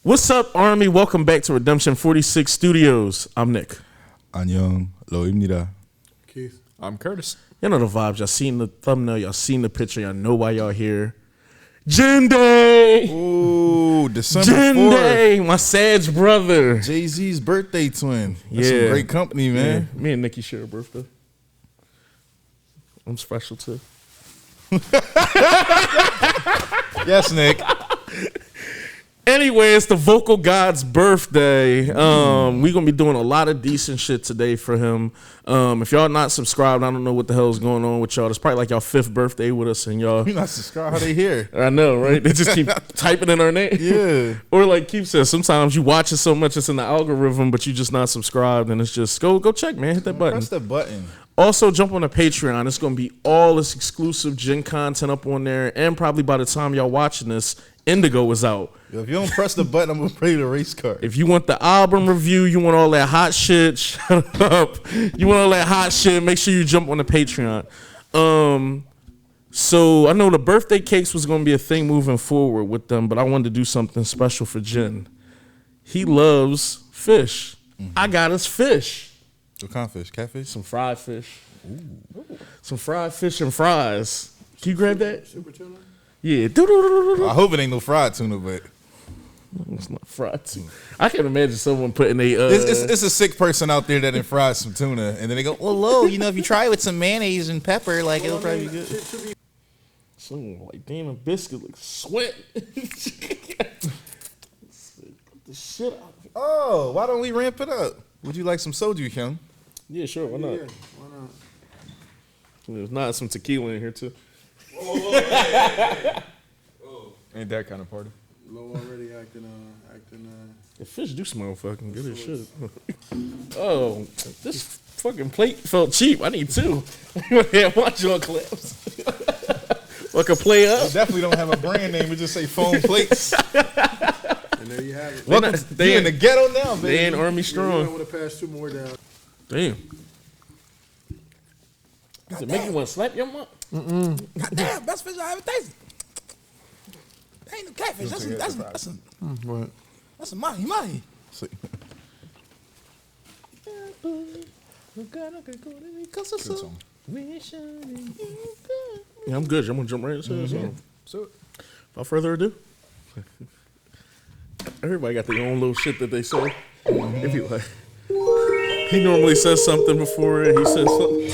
What's up, Army? Welcome back to Redemption 46 Studios. I'm Nick. 안녕, 로입니다. Keith. I'm Curtis. Y'all know the vibes. Y'all seen the thumbnail. Y'all seen the picture. Y'all know why y'all here. Jin Day! Ooh, December Jin 4th. Day, my Sag brother. Jay-Z's birthday twin. That's Yeah. some great company, man. Yeah, me and Nikki share a birthday. I'm special too. Yes, Nick. Anyway, it's the vocal god's birthday. We're gonna be doing a lot of decent shit today for him. If y'all not subscribed, I don't know what the hell is going on with y'all. It's probably like y'all 5th birthday with us, and y'all. You're not subscribed. How they here? I know, right? They just keep typing in our name. Yeah. Or like Keith says, sometimes you watch it so much it's in the algorithm, but you just not subscribed, and it's just go check, man. Hit that button. Press the button. Also, jump on the Patreon. It's going to be all this exclusive Jin content up on there, and probably by the time y'all watching this, Indigo is out. Yo, if you don't press the button, I'm gonna play the race car. If you want the album review, you want all that hot shit, shut up. You want all that hot shit, make sure you jump on the Patreon. So I know the birthday cakes was going to be a thing moving forward with them, but I wanted to do something special for Jin. He loves fish. I got us fish. What kind of fish? Catfish? Some fried fish. Ooh. Some fried fish and fries. Can you grab that? Super tuna? Yeah. I hope it ain't no fried tuna, but It's not fried tuna. I can imagine someone putting a. it's a sick person out there that done fried some tuna, and then they go, "Well, Lo, you know, if you try it with some mayonnaise and pepper, like it'll probably be good." Someone like Dana Biscuit like sweat. Get the shit out. Oh, why don't we ramp it up? Would you like some soju, Hyung? Yeah, sure. Why not? Yeah, why not? There's not some tequila in here too. Ain't that kind of party. Low already acting. The fish do smell fucking good as shit. Oh, this fucking plate felt cheap. I need 2. Yeah, watch your clips. Like a play up. They definitely don't have a brand name. We just say foam plates. And there you have it. Welcome. They You in the ghetto now, baby. They ain't Army You strong. would have passed 2 more down. Damn. Does it make you want to slap your mom? Goddamn, best fish I ever tasted. That ain't no catfish. That's a mahi. Yeah, I'm good. I'm gonna jump right into this. So, without further ado, everybody got their own little shit that they say. If you like, he normally says something before it. He says something.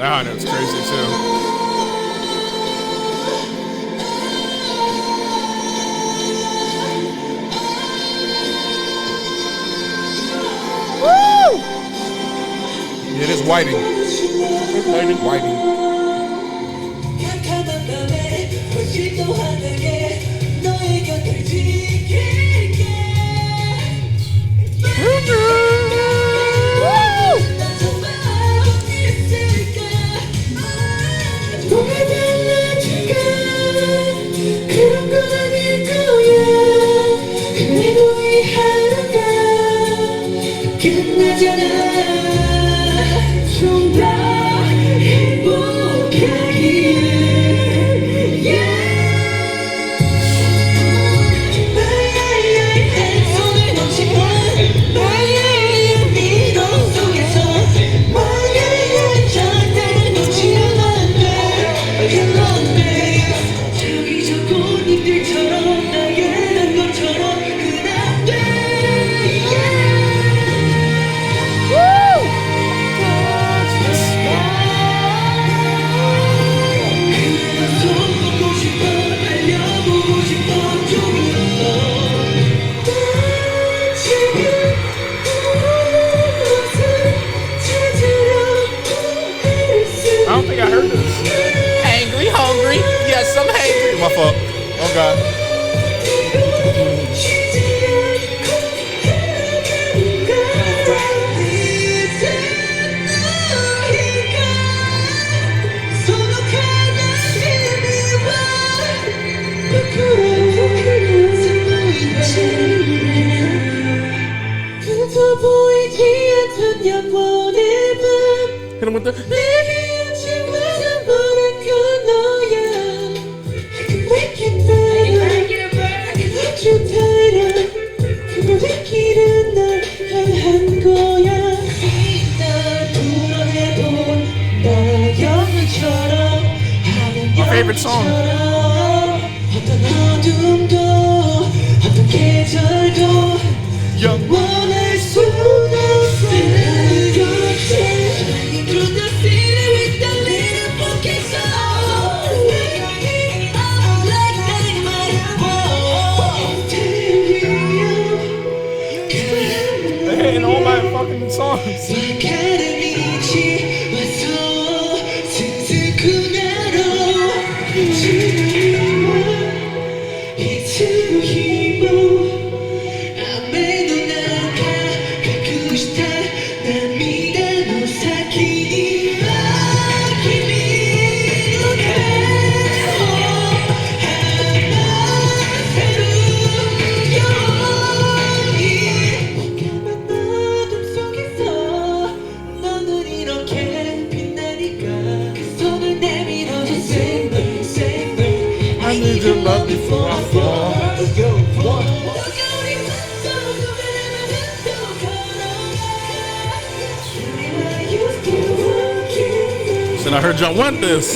Ah, that's crazy too. Yeah, this whiting. Whiting. I don't think I heard this. Hungry. Yes, I'm hungry. My fault. Oh, God. Hit him with the. favorite song. They're hitting all my fucking songs. I need your love before I fall. Said I heard y'all want this.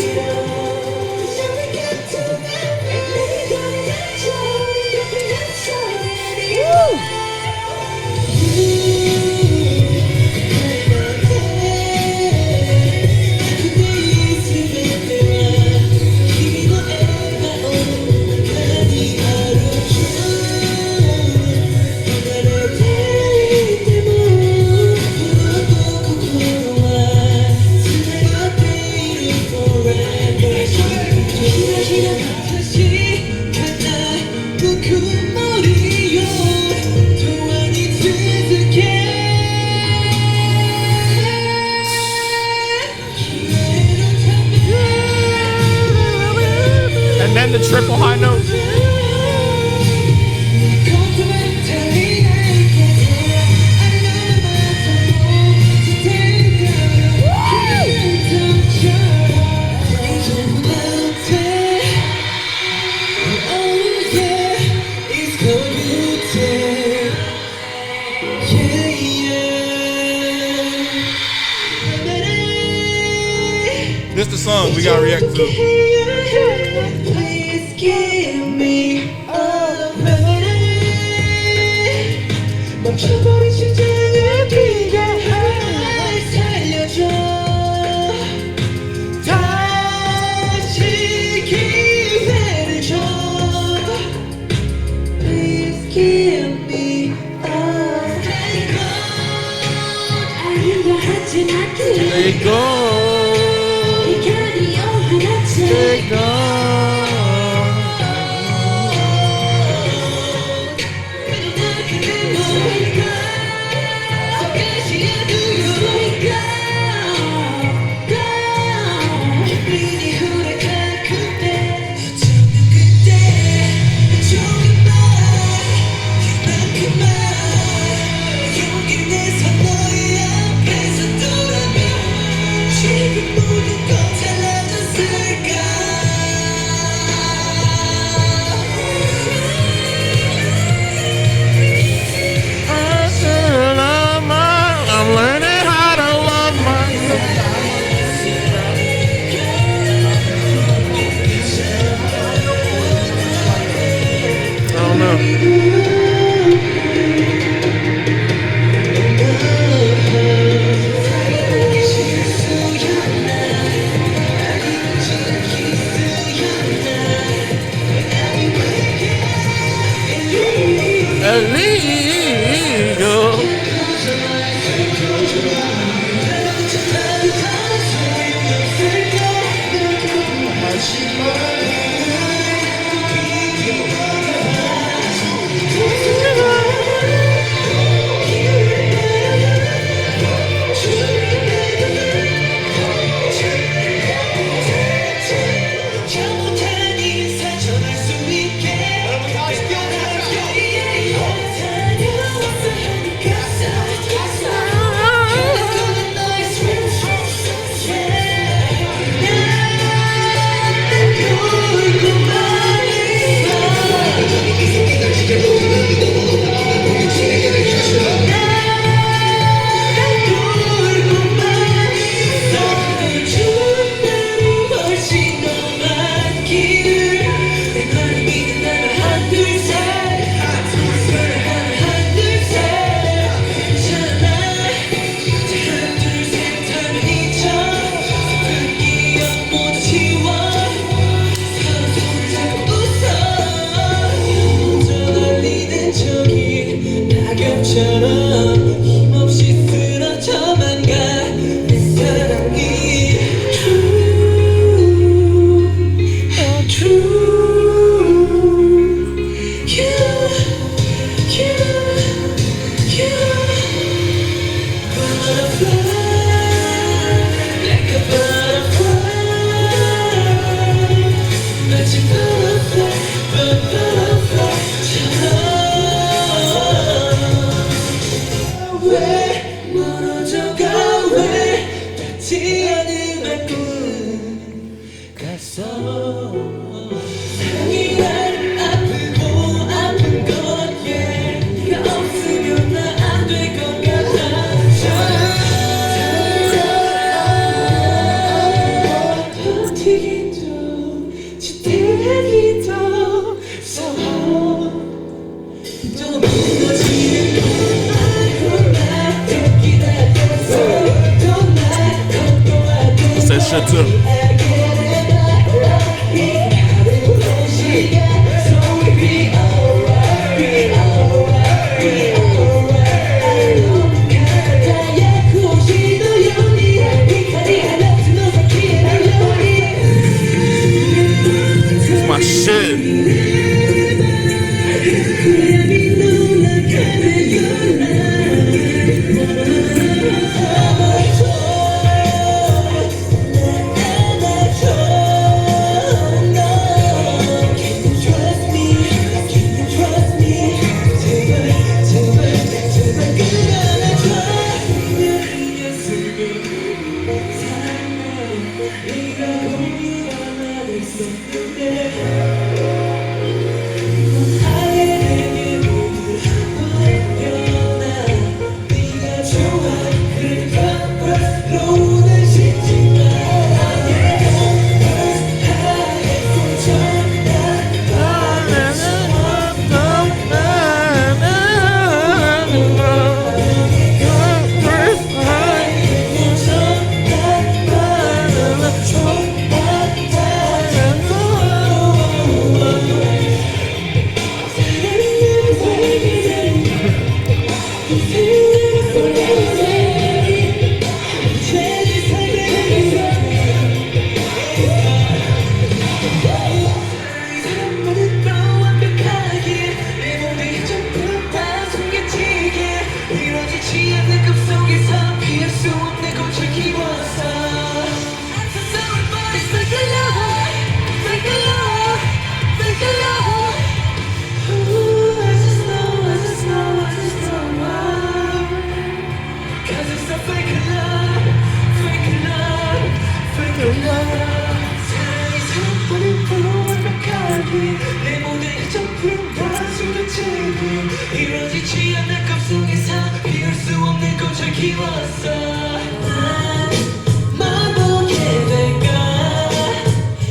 And then the triple high note. This the song we gotta react to. Please give me a 멈춰버린 심장을 비게 살려줘 다시 기회를 줘 Please give me a 아니려 하진 않기로 Let it go. Let go. 왜 멀어져가 왜 닿지 않은 말뿐 가서 사랑이 날 아프고 아픈 건 네가 없으면 나 안 될 것 같아 버티기도 지탱하기도 서로 또 무너지는 날 기다려서 또날 걱정하고 That's that shit too. It's my shit. 이루어지지 않는 꿈속에서 피울 수 없는 꽃을 키웠어 뭘 보게 될까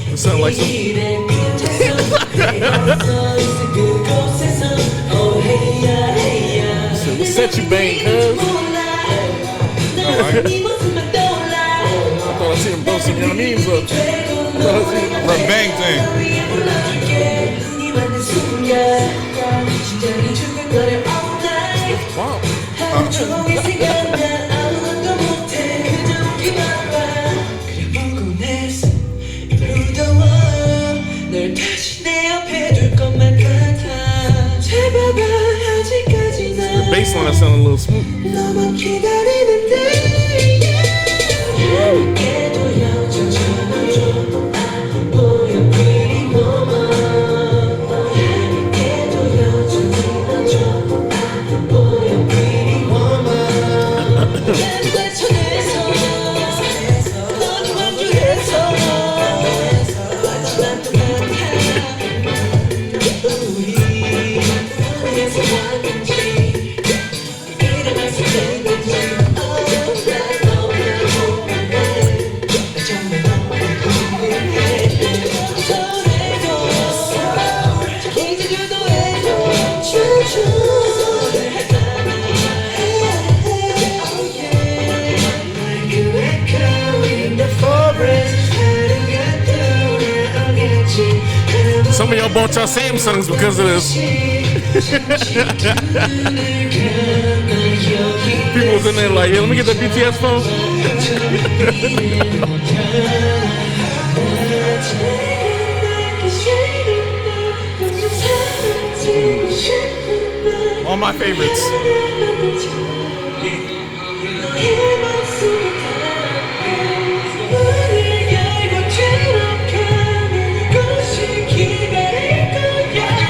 It sound like some. 길의 끝에서 내렸어 있을 그곳에서 Oh heya heya Shit, what set you bang, cuz? 네 모습만 떠올라 I thought I seen him throw some, you know what I mean? But I thought I seen him. Run bang thing. 위에 불러줄게 눈이 맞는 순간 심장이 두근거려 all night Wow. 하루 종일 생각나 아무것도 못해 그저 웃기만 봐 그려 보고 냈어 무더워 널 다시 내 옆에 둘 것만 같아 제발 아직까지 The 난 bass line sounded a little smooth. 너만 기다리는데 함께도 여전처럼 좀 안 보여 pretty woman 함께도 여전처럼 좀 안 보여 pretty woman 내 손에서 너를 완주해서 마지막 동안 우리 어디서 왔는지 일어나서 됐는지 Some of y'all bought y'all Samsungs because of this. People was in there like, yeah, let me get that BTS phone. All my favorites. 기다릴 거야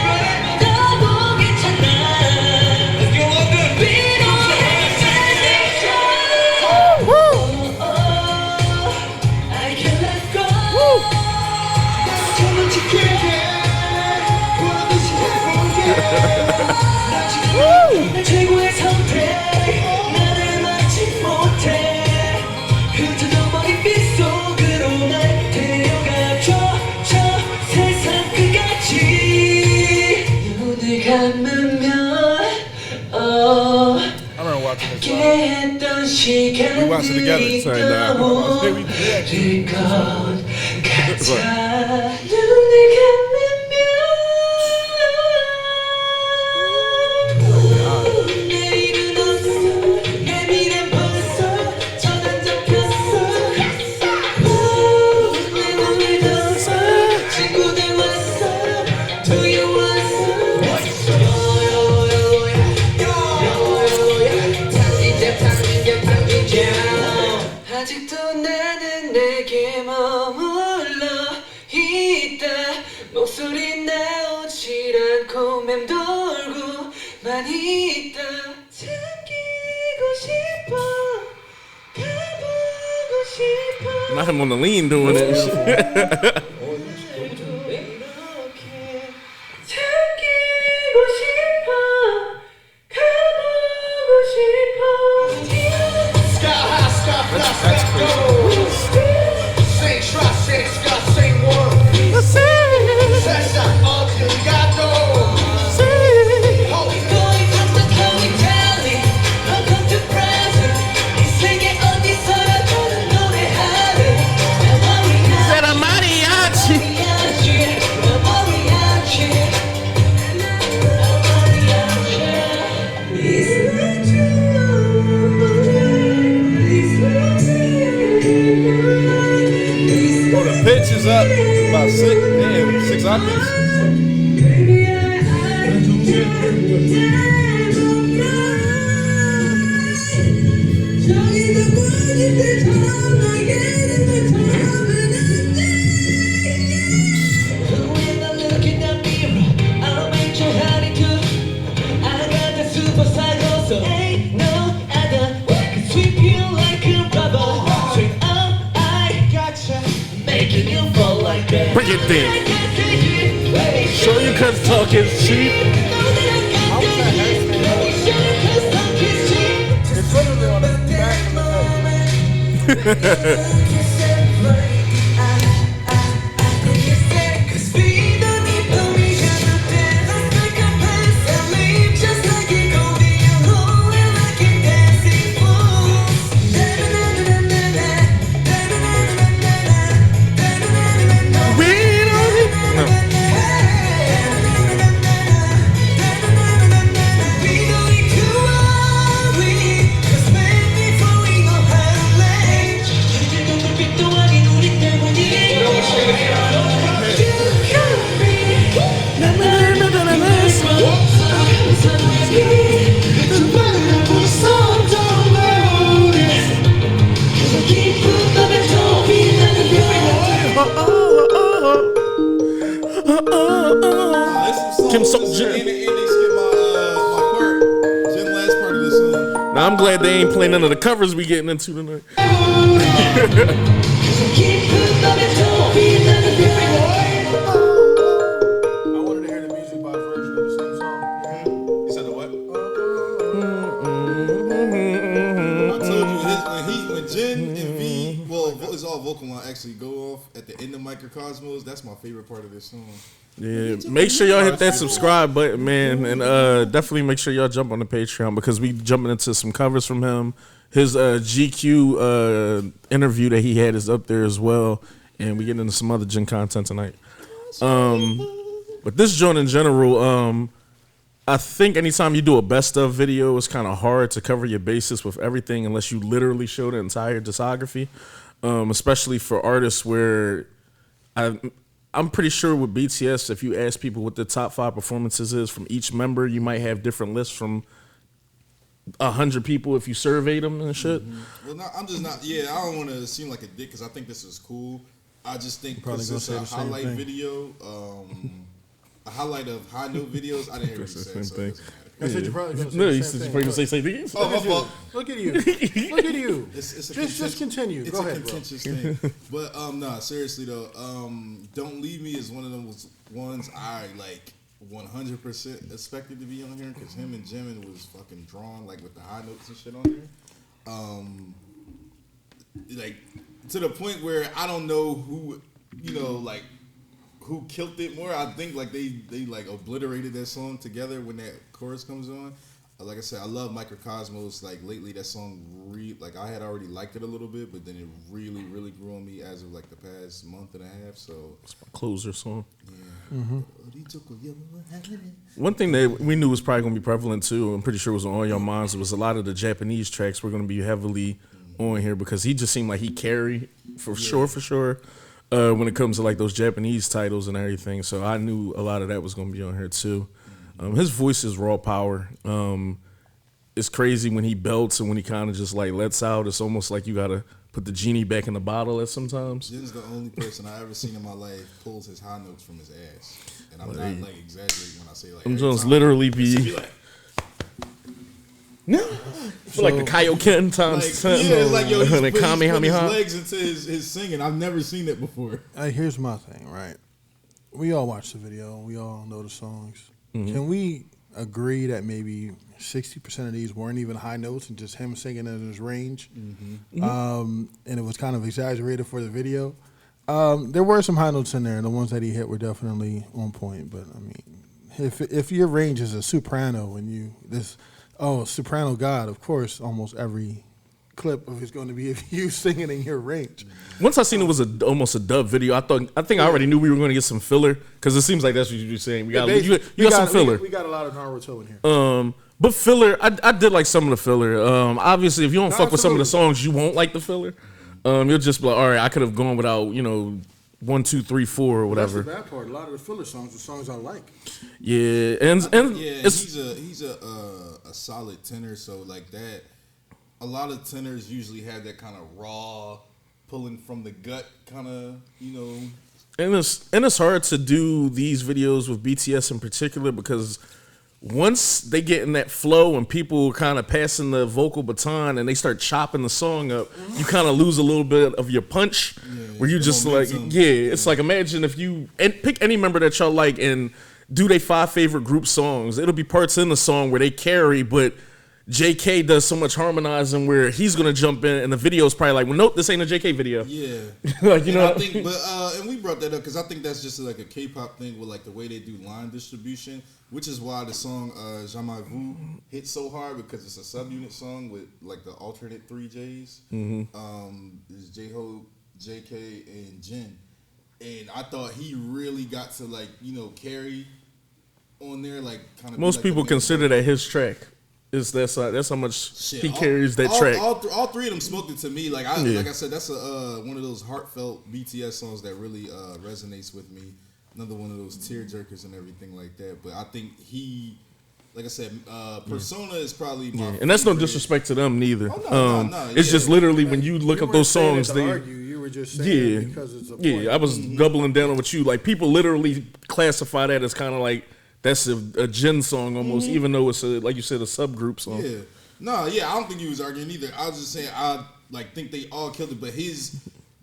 감으면 I remember watching this. 깨했던 We watched it together. 시간들이 Sorry, nah. 떠오를 것 같아 눈을 감으면 내일은 없어 내 미래 벌써 전환 잡혔어 내 눈을 떴어 친구들 왔어 두유 왔어 아직도 나는 내게 머물러 있다 목소리 나오질 않고 맴돌고만 있다 잠기고 싶어 가보고 싶어 Not him on the lean doing it. 이렇게 잠기고 싶어 가보고 싶어 That's crazy. Going from the Chloe Valley, welcome to present. 이 세계 어디서라도 노래하래. 나 머리야. Said a mariachi. Oh, the pitch is up about 6 octaves. Making you fall like that. Bring it then. Show you cause talk is cheap. It's literally on the back of the cover. Kim Seokjin. And they skip my part. Jin last part of this song. Now I'm glad they ain't playing none of the covers we getting into tonight. I wanted to hear the music by version of the same song. You said the what? I told you when Jin and V, well, it's all vocal line actually go off at the end of Microcosmos. That's my favorite part of this song. Yeah, make sure y'all hit that subscribe button, man, and definitely make sure y'all jump on the Patreon because we jumping into some covers from him. His GQ interview that he had is up there as well, and we get into some other Jin content tonight. But this joint in general, I think anytime you do a best of video, it's kind of hard to cover your bases with everything unless you literally show the entire discography, especially for artists where I'm pretty sure with BTS, if you ask people what the top 5 performances is from each member, you might have different lists from 100 people if you surveyed them and shit. Well, I'm just not. Yeah, I don't want to seem like a dick because I think this is cool. I just think Probably this gonna is say a the same highlight thing. video. A highlight of high note videos. I didn't hear what you That's the said. same So thing. it doesn't matter. I said you're probably going to say No, the you same said thing. you're probably gonna say same thing. Oh, my fault. Look at you. Look at you. It's a Just continue. It's Go a ahead, bro. contentious thing. But nah, seriously though, Don't Leave Me is one of those ones I like 100% expected to be on here because him and Jimin was fucking drawn like with the high notes and shit on there. Like to the point where I don't know who, you know, like who killed it more. I think like they like obliterated that song together when that chorus comes on. Like I said, I love Microcosmos. Like lately, that song like I had already liked it a little bit, but then it really grew on me as of like the past month and a half. So It's my closer song. yeah. One thing that we knew was probably going to be prevalent too, I'm pretty sure was on all your minds, was a lot of the Japanese tracks were going to be heavily on here because he just seemed like he carried for sure. When it comes to like those Japanese titles and everything, so I knew a lot of that was going to be on here too. His voice is raw power. It's crazy when he belts and when he kind of just like lets out. It's almost like you gotta put the genie back in the bottle at sometimes. Jin's the only person I ever seen in my life pulls his high notes from his ass, and I'm not like exaggerating when I say like. I'm just literally be like, no, like the Kaioken times like, 10. yeah, it's like yo, he's putting his Kamehameha. legs into his singing. I've never seen it before. Here's my thing, right? We all watch the video. We all know the songs. Can we agree that maybe 60% of these weren't even high notes and just him singing in his range? And it was kind of exaggerated for the video. There were some high notes in there, and the ones that he hit were definitely on point. But I mean, if your range is a soprano and soprano god, of course, almost every clip of it's going to be if you singing in your range. Once I seen it was almost a dub video, I think I already knew we were going to get some filler because it seems like that's what you're saying. You got some filler. We got a lot of Naruto in here. But filler, I did like some of the filler. Obviously, if you don't fuck with some of the songs, you won't like the filler. You'll just be like, all right, I could have gone without 1, 2, 3, 4 or whatever. That's the bad part. A lot of the filler songs are songs I like. Yeah, and he's a solid tenor. So like that. A lot of tenors usually have that kind of raw, pulling from the gut kind of, And it's hard to do these videos with BTS in particular because once they get in that flow and people kind of passing the vocal baton and they start chopping the song up, you kind of lose a little bit of your punch. Where you just momentum. It's like imagine if you pick any member that y'all like and do they 5 favorite group songs. It'll be parts in the song where they carry, but JK does so much harmonizing where he's gonna jump in, and the video is probably like, well, nope, this ain't a JK video. Yeah, like I think, and we brought that up because I think that's just like a K-pop thing with like the way they do line distribution, which is why the song "Jamais Vu" hit so hard because it's a subunit song with like the alternate 3 J's. Is J-Hope, JK, and Jin, and I thought he really got to like carry on there, like kind of. Most people consider that his track. That's how much he carries that track. All 3 of them smoked it to me. Like I said, that's one of those heartfelt BTS songs that really resonates with me. Another one of those tear jerkers and everything like that. But I think he, like I said, Persona is probably my and that's no disrespect to them neither. No, it's just literally when you look up those songs, you were just saying because it's a point. I was doubling down on what you like. People literally classify that as kind of like. That's a Jin song almost, even though it's like you said, a subgroup song. I don't think he was arguing either. I was just saying I think they all killed it, but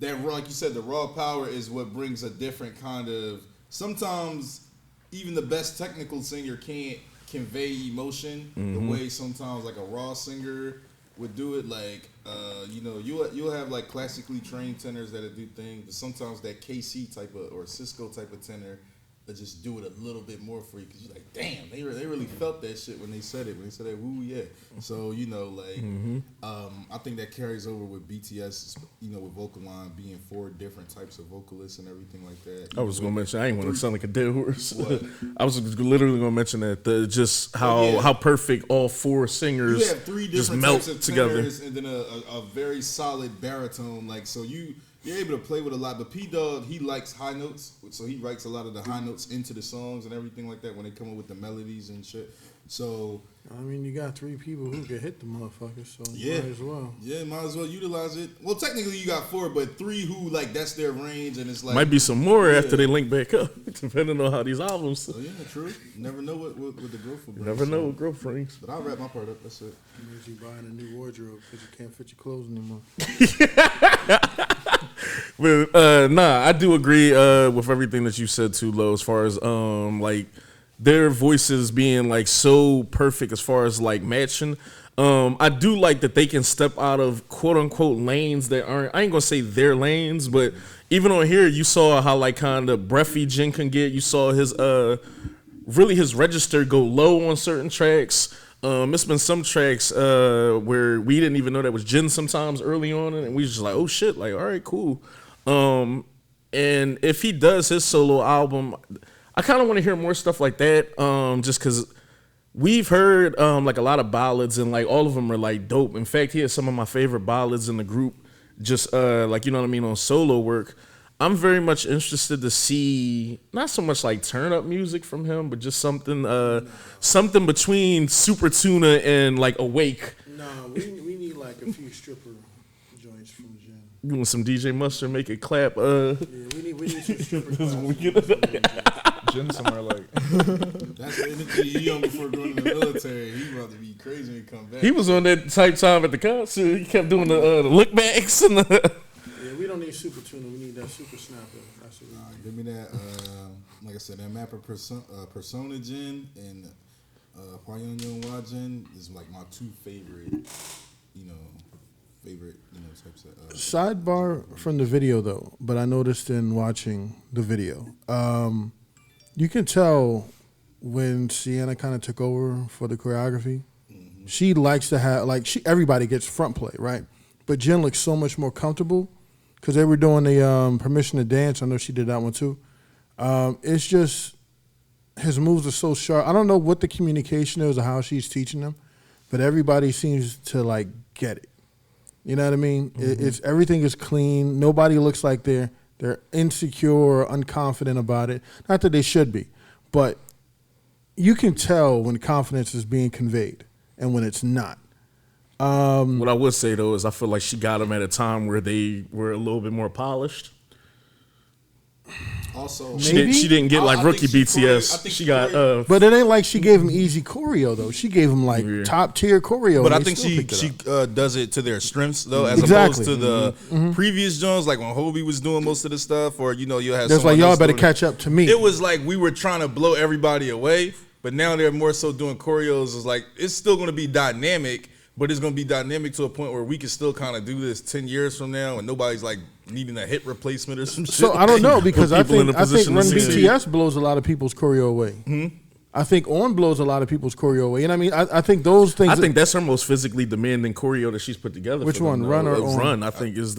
that raw, like you said, the raw power is what brings a different kind of. Sometimes even the best technical singer can't convey emotion the way sometimes like a raw singer would do it. Like you'll have like classically trained tenors that do things, but sometimes that KC type of or Cisco type of tenor. Just do it a little bit more for you because you're like, damn, they really felt that shit when they said it. When they said that, woo, yeah. So I think that carries over with BTS. With vocal line being 4 different types of vocalists and everything like that. I was gonna mention. I ain't want to sound like a dead horse. I was literally gonna mention that just how perfect all 4 singers you have 3 different just melt types of together, and then a very solid baritone. Like so You're able to play with a lot, but P-Dog, he likes high notes, so he writes a lot of the high notes into the songs and everything like that when they come up with the melodies and shit. So I mean, you got 3 people who can hit the motherfuckers, so might as well. Yeah, might as well utilize it. Well, technically you got 4, but 3 who like that's their range, and it's like might be some more after they link back up, depending on how these albums. Oh yeah, true. Never know what the growth will bring. Never know what growth brings. But I'll wrap my part up. That's it. It means you buying a new wardrobe because you can't fit your clothes anymore. But I do agree with everything that you said too, Lo, as far as like their voices being like so perfect as far as like matching. I do like that they can step out of quote unquote lanes that aren't, I ain't gonna say their lanes, but even on here, you saw how like kind of breathy Jin can get. You saw his really his register go low on certain tracks. It's been some tracks where we didn't even know that was Jin sometimes early on, and we was just like, oh shit, like all right, cool. And if he does his solo album, I kind of want to hear more stuff like that. Just because we've heard like a lot of ballads, and like all of them are like dope. In fact, he has some of my favorite ballads in the group. Just like, you know what I mean, on solo work. I'm very much interested to see not so much like turn up music from him, but just something between Super Tuna and like Awake. No, we need like a few stripper joints from Jin. You want some DJ Mustard, make it clap. Yeah, we need some stripper Jin somewhere like. That's the energy he on before going to the military. He about to be crazy when he come back. He was on that type time at the concert. He kept doing the look backs and the. Yeah, we don't need super tuna. We need that super snapper. That's what we need. Give me that. Like I said, that mapper persona Jin and Hwayeon Jin is like my two favorite. Types of. Sidebar from the video though, but I noticed in watching the video, you can tell when Sienna kind of took over for the choreography. Mm-hmm. She likes to have everybody gets front play, right? But Jin looks so much more comfortable because they were doing the permission to dance. I know she did that one too. It's just his moves are so sharp. I don't know what the communication is or how she's teaching them, but everybody seems to like get it. You know what I mean? Mm-hmm. It's everything is clean. Nobody looks like they're insecure or unconfident about it. Not that they should be, but you can tell when confidence is being conveyed and when it's not. What I would say though is I feel like she got them at a time where they were a little bit more polished. Also, she didn't get like rookie BTS. She got, but it ain't like she gave him easy choreo though. She gave him like top tier choreo. But I think she does it to their strengths though, as opposed to the previous Jones. Like when Hobie was doing most of the stuff, or you had. There's like y'all better catch up to me. It was like we were trying to blow everybody away, but now they're more so doing choreos. Is like it's still going to be dynamic. But it's going to be dynamic to a point where we can still kind of do this 10 years from now and nobody's like needing a hit replacement or some shit. So I don't know because I think Run BTS blows a lot of people's choreo away. Mm-hmm. I think On blows a lot of people's choreo away. And I mean, I think those things. I think that's her most physically demanding choreo that she's put together. Which one, Run or On? Run, I think, is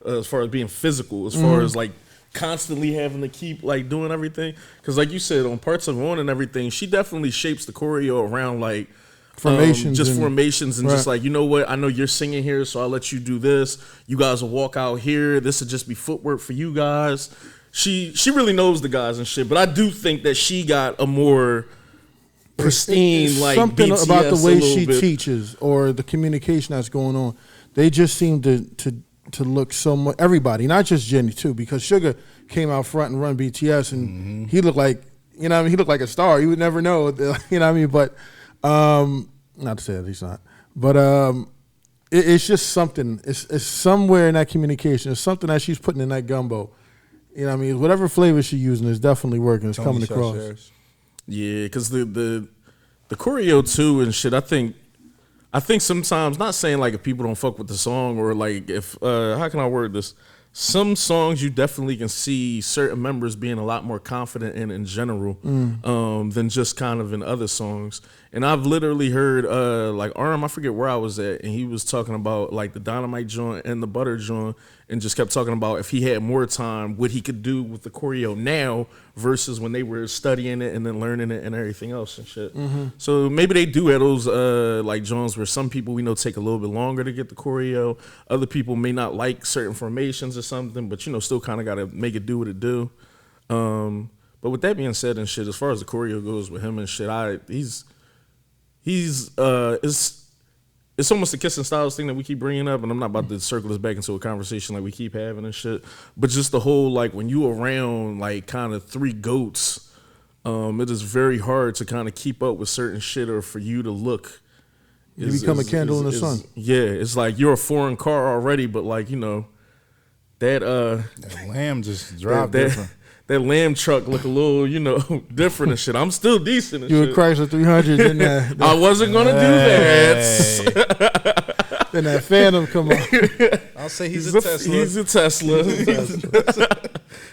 as far as being physical, as far as like constantly having to keep like doing everything. Because like you said, on parts of On and everything, she definitely shapes the choreo around like formations and just like, you know what, I know you're singing here, so I'll let you do this. You guys will walk out here. This will just be footwork for you guys. She really knows the guys and shit, but I do think that she got a more pristine it's like something BTS about the way she teaches or the communication that's going on. They just seem to look so much. Everybody, not just Jenny too, because Sugar came out front and Run BTS, and he looked like he looked like a star. You would never know, you know what I mean, but. Not to say that he's not, but it's just something. It's somewhere in that communication. It's something that she's putting in that gumbo. You know what I mean? Whatever flavor she's using is definitely working. It's coming across. Yeah, because the choreo too and shit. I think sometimes, not saying like if people don't fuck with the song or like if how can I word this? Some songs you definitely can see certain members being a lot more confident in general than just kind of in other songs. And I've literally heard like Arm, I forget where I was at, and he was talking about like the Dynamite joint and the Butter joint, and just kept talking about if he had more time, what he could do with the choreo now versus when they were studying it and then learning it and everything else and shit. So maybe they do have those like joints where some people we know take a little bit longer to get the choreo. Other people may not like certain formations or something, but still kind of got to make it do what it do. But with that being said and shit, as far as the choreo goes with him and shit, it's almost a Kissing Styles thing that we keep bringing up, and I'm not about to circle this back into a conversation like we keep having and shit, but just the whole, like, when you around, like, kind of three goats, it is very hard to kind of keep up with certain shit or for you to look. You become a candle in the sun. Yeah, it's like you're a foreign car already, but, like, that lamb just dropped different. That lamb truck look a little, different and shit. I'm still decent and you shit. You a Chrysler 300 in that. I wasn't going to do that. Then that Phantom come on. I I'll say he's a Tesla. He's a Tesla.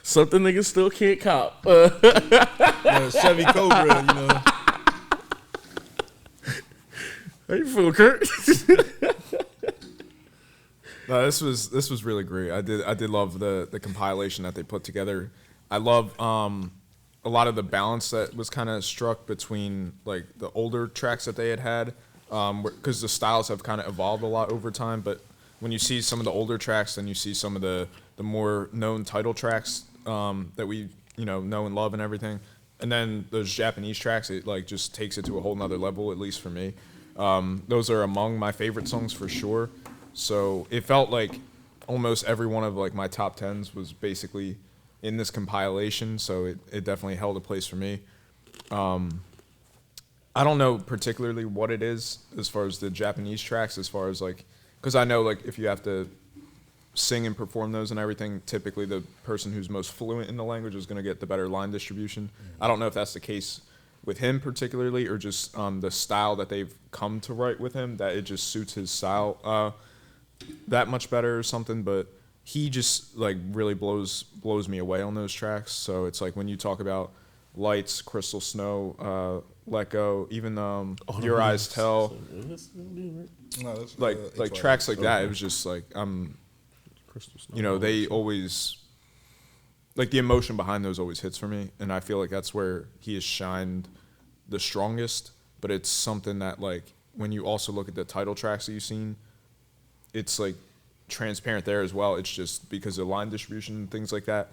Something niggas still can't cop. Chevy Cobra, you know. How you feel, Kurt? No, this was really great. I did love the compilation that they put together. I love a lot of the balance that was kind of struck between like the older tracks that they had, because the styles have kind of evolved a lot over time. But when you see some of the older tracks, then you see some of the more known title tracks that we know and love and everything. And then those Japanese tracks, it like just takes it to a whole nother level, at least for me. Those are among my favorite songs for sure. So it felt like almost every one of like my top 10s was basically in this compilation. So it definitely held a place for me. I don't know particularly what it is as far as the Japanese tracks, as far as like, because I know like if you have to sing and perform those and everything, typically the person who's most fluent in the language is going to get the better line distribution. I don't know if that's the case with him particularly, or just the style that they've come to write with him, that it just suits his style that much better or something. But he just like really blows me away on those tracks. So it's like when you talk about Lights, Crystal Snow, Let Go, even Your Eyes Tell, No, that's, like tracks like that, it was just like they always, like the emotion behind those always hits for me, and I feel like that's where he has shined the strongest. But it's something that like when you also look at the title tracks that you've seen, it's like transparent there as well. It's just because of line distribution and things like that.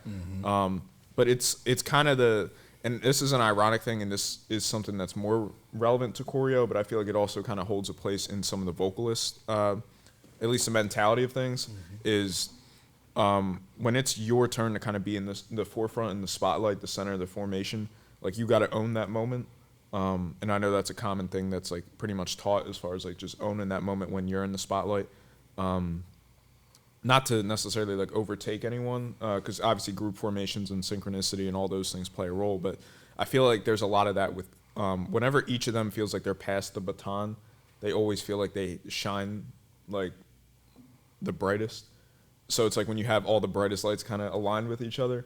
But it's kind of and this is an ironic thing, and this is something that's more relevant to choreo, but I feel like it also kind of holds a place in some of the vocalists, at least the mentality of things, is when it's your turn to kind of be in the forefront, in the spotlight, the center of the formation, like you got to own that moment. And I know that's a common thing that's like pretty much taught, as far as like just owning that moment when you're in the spotlight. Not to necessarily like overtake anyone, because obviously group formations and synchronicity and all those things play a role. But I feel like there's a lot of that with whenever each of them feels like they're past the baton, they always feel like they shine like the brightest. So it's like when you have all the brightest lights kind of aligned with each other,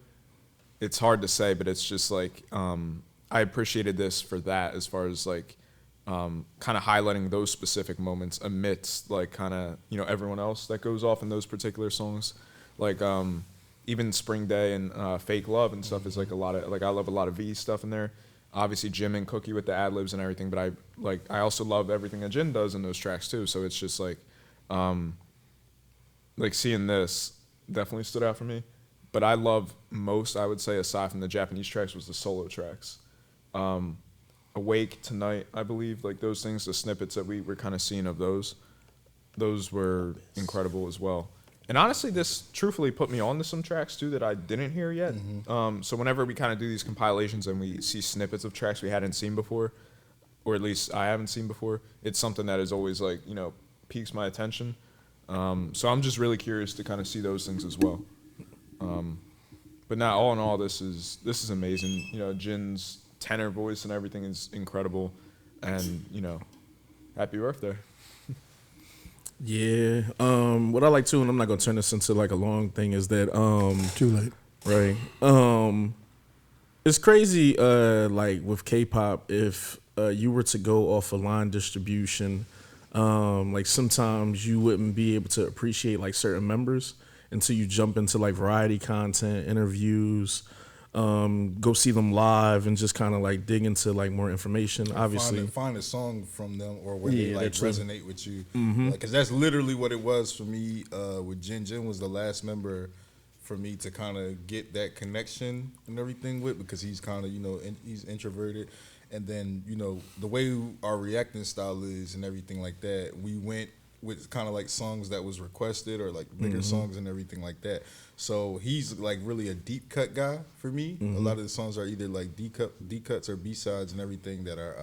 it's hard to say, but it's just like I appreciated this for that, as far as like kind of highlighting those specific moments amidst like kind of everyone else that goes off in those particular songs, like even Spring Day and Fake Love and stuff is like a lot of like I love a lot of V stuff in there. Obviously Jim and Cookie with the ad libs and everything, but I also love everything that Jin does in those tracks too. So it's just like seeing this definitely stood out for me. But I love most, I would say, aside from the Japanese tracks, was the solo tracks. Awake, Tonight, I believe, like those things, the snippets that we were kind of seeing of those were incredible as well. And honestly, this truthfully put me on to some tracks too that I didn't hear yet. So whenever we kind of do these compilations and we see snippets of tracks we hadn't seen before, or at least I haven't seen before, it's something that is always like, piques my attention. So I'm just really curious to kind of see those things as well. But now, all in all, this is amazing. Jin's tenor voice and everything is incredible, and happy birthday. Yeah. What I like too, and I'm not gonna turn this into like a long thing, is that Too late. right. It's crazy. Like with K-pop, if you were to go off a line distribution, like sometimes you wouldn't be able to appreciate like certain members until you jump into like variety content, interviews, go see them live, and just kind of like dig into like more information. Obviously, find a song from them or where Yeah, they like that's true. resonate with you, because that's literally what it was for me with Jin. Jin was the last member for me to kind of get that connection and everything with, because he's kind of he's introverted, and then the way our reacting style is and everything like that, we went with kind of like songs that was requested, or like bigger songs and everything like that. So he's like really a deep cut guy for me. A lot of the songs are either like deep cuts or B-sides and everything that are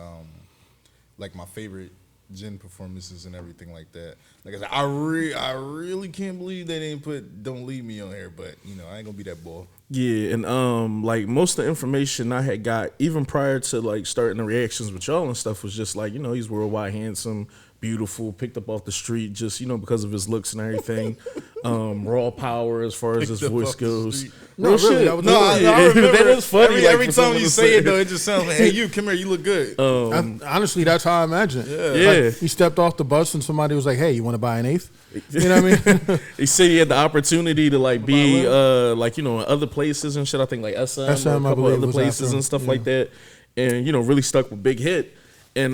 like my favorite Jin performances and everything like that. Like I said, I really can't believe they didn't put Don't Leave Me on here, but I ain't gonna be that boy. yeah, and like most of the information I had got even prior to like starting the reactions with y'all and stuff was just like he's worldwide handsome, beautiful, picked up off the street, just because of his looks and everything. Raw power as far as his voice goes. No, really, shit. that was No, I remember. that is funny. Every for time someone you to say it, though, it just sounds like, hey, you, come here, you look good. Honestly, that's how I imagine it. Yeah. Like, he stepped off the bus and somebody was like, "Hey, you want to buy an eighth?" You know what I mean? He said he had the opportunity to like be in other places and shit. I think like SM or a I couple believe other was places after and stuff him. like that, and really stuck with Big Hit. And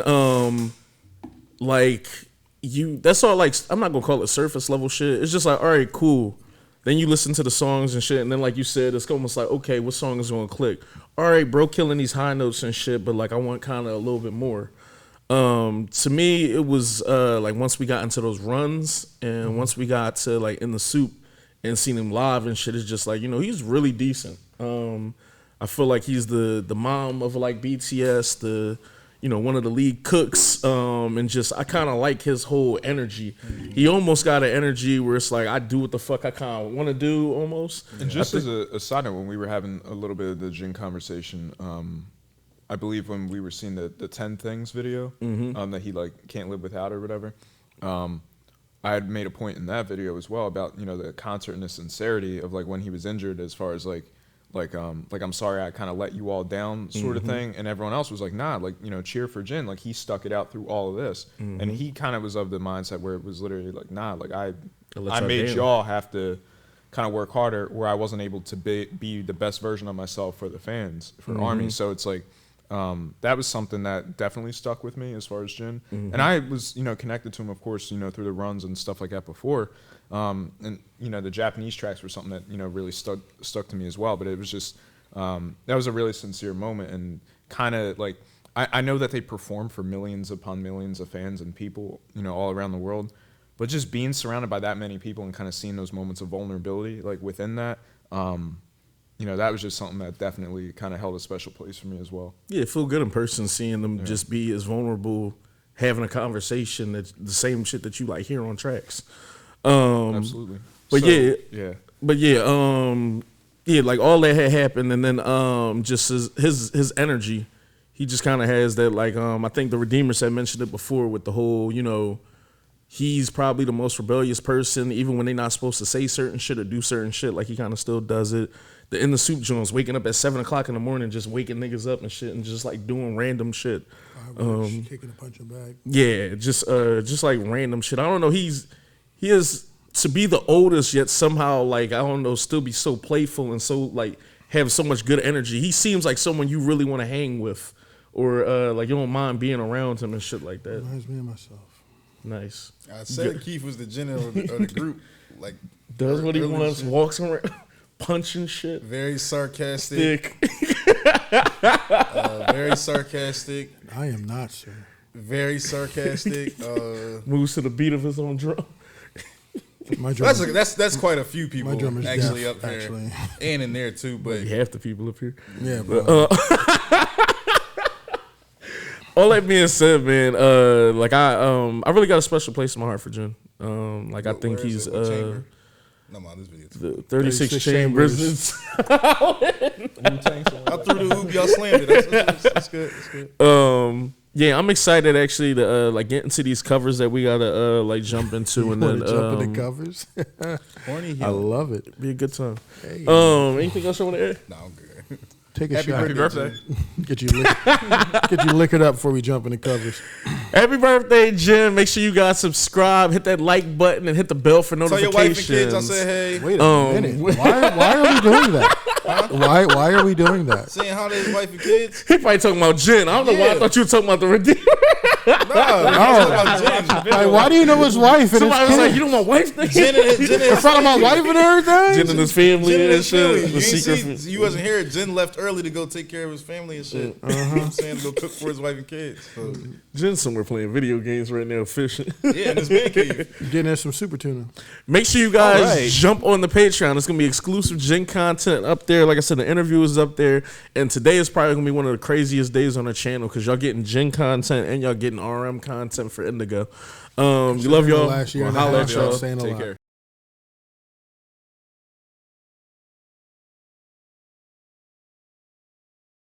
that's all like, I'm not gonna call it surface level shit. It's just like, all right, cool. Then you listen to the songs and shit, and then like you said, it's almost like, okay, what song is gonna click? All right, bro, killing these high notes and shit, but like I want kind of a little bit more. To me, it was like once we got into those runs and once we got to like In the Soup and seen him live and shit, it's just like, he's really decent. I feel like he's the mom of like BTS, the one of the lead cooks, and just I kind of like his whole energy. He almost got an energy where it's like I do what the fuck I kind of want to do almost. And just as a side note, when we were having a little bit of the Jin conversation, I believe when we were seeing the 10 Things video, that he like can't live without or whatever, I had made a point in that video as well about the concert and the sincerity of like when he was injured, as far as like I'm sorry I kind of let you all down sort of thing, and everyone else was like, nah, like cheer for Jin, like he stuck it out through all of this, and he kind of was of the mindset where it was literally like, nah, like I made y'all have to kind of work harder, where I wasn't able to be the best version of myself for the fans, for Army. So it's like that was something that definitely stuck with me as far as Jin, and I was connected to him, of course, through the runs and stuff like that before. And the Japanese tracks were something that really stuck to me as well. But it was just that was a really sincere moment, and kind of like I know that they perform for millions upon millions of fans and people all around the world, but just being surrounded by that many people and kind of seeing those moments of vulnerability like within that, that was just something that definitely kind of held a special place for me as well. Yeah, it feel good in person seeing them just be as vulnerable, having a conversation that's the same shit that you like hear on tracks. Absolutely. But yeah, like all that had happened, and then just his energy, he just kind of has that like I think the Redeemers had mentioned it before with the whole he's probably the most rebellious person, even when they're not supposed to say certain shit or do certain shit, like he kind of still does it. The In the Soup Jones, waking up at 7 o'clock in the morning, just waking niggas up and shit, and just like doing random shit. Kicking a punch bag. Yeah, just like random shit. I don't know. He is to be the oldest, yet somehow like I don't know, still be so playful and so like have so much good energy. He seems like someone you really want to hang with, or like you don't mind being around him and shit like that. Reminds me of myself. Nice. I said Keith was the Jin of the group. Like Does what he early wants, shit. walks around, punching shit. Very sarcastic. Very sarcastic. I am not, sir. Very sarcastic. Moves to the beat of his own drum. My drum. That's quite a few people My drum is actually deaf, up there, actually. and in there too. But Half the people up here. Yeah, bro. All that being said, man, like I really got a special place in my heart for Jin. Like I think where is he's it? What chamber? No, man, this video. the 36 36 chambers. I threw the hoop, y'all slammed it. That's good. That's good. Yeah, I'm excited actually to like get into these covers that we gotta like jump into, and then Jump in the covers. Horny I Hill. love it. be a good time. Hey. Anything else you want to add? No, I'm good. Take a Happy shot. birthday. Get you liquored up before we jump in the covers. Happy birthday, Jin. Make sure you guys subscribe, hit that like button, and hit the bell for Tell your notifications. wife and kids I said hey. Wait a minute. Why are we doing that? Why are we doing that? Saying hi to his wife and kids. He probably talking about Jin. I don't know why I Yeah. thought you were talking about the Redeemer. Like, why do you know his wife and Somebody was his like, kid? "You know my wife name?" Jen and In front of my wife and everything? Jin and his family Jen and and his family. shit. You, The secret. ain't see, you wasn't here. Jen left early to go take care of his family and shit. You know what I'm saying? To go cook for his wife and kids. So, Jin's somewhere playing video games right now, fishing. yeah, in his man cave. Getting in some super tuna. Make sure you guys Alright. jump on the Patreon. It's gonna be exclusive Jin content up there. Like I said, the interview is up there, and today is probably gonna be one of the craziest days on our channel because y'all getting Jin content and y'all getting RM content for Indigo. You love y'all. Last year Well, and a holla half, at y'all. saying a Take lot. care.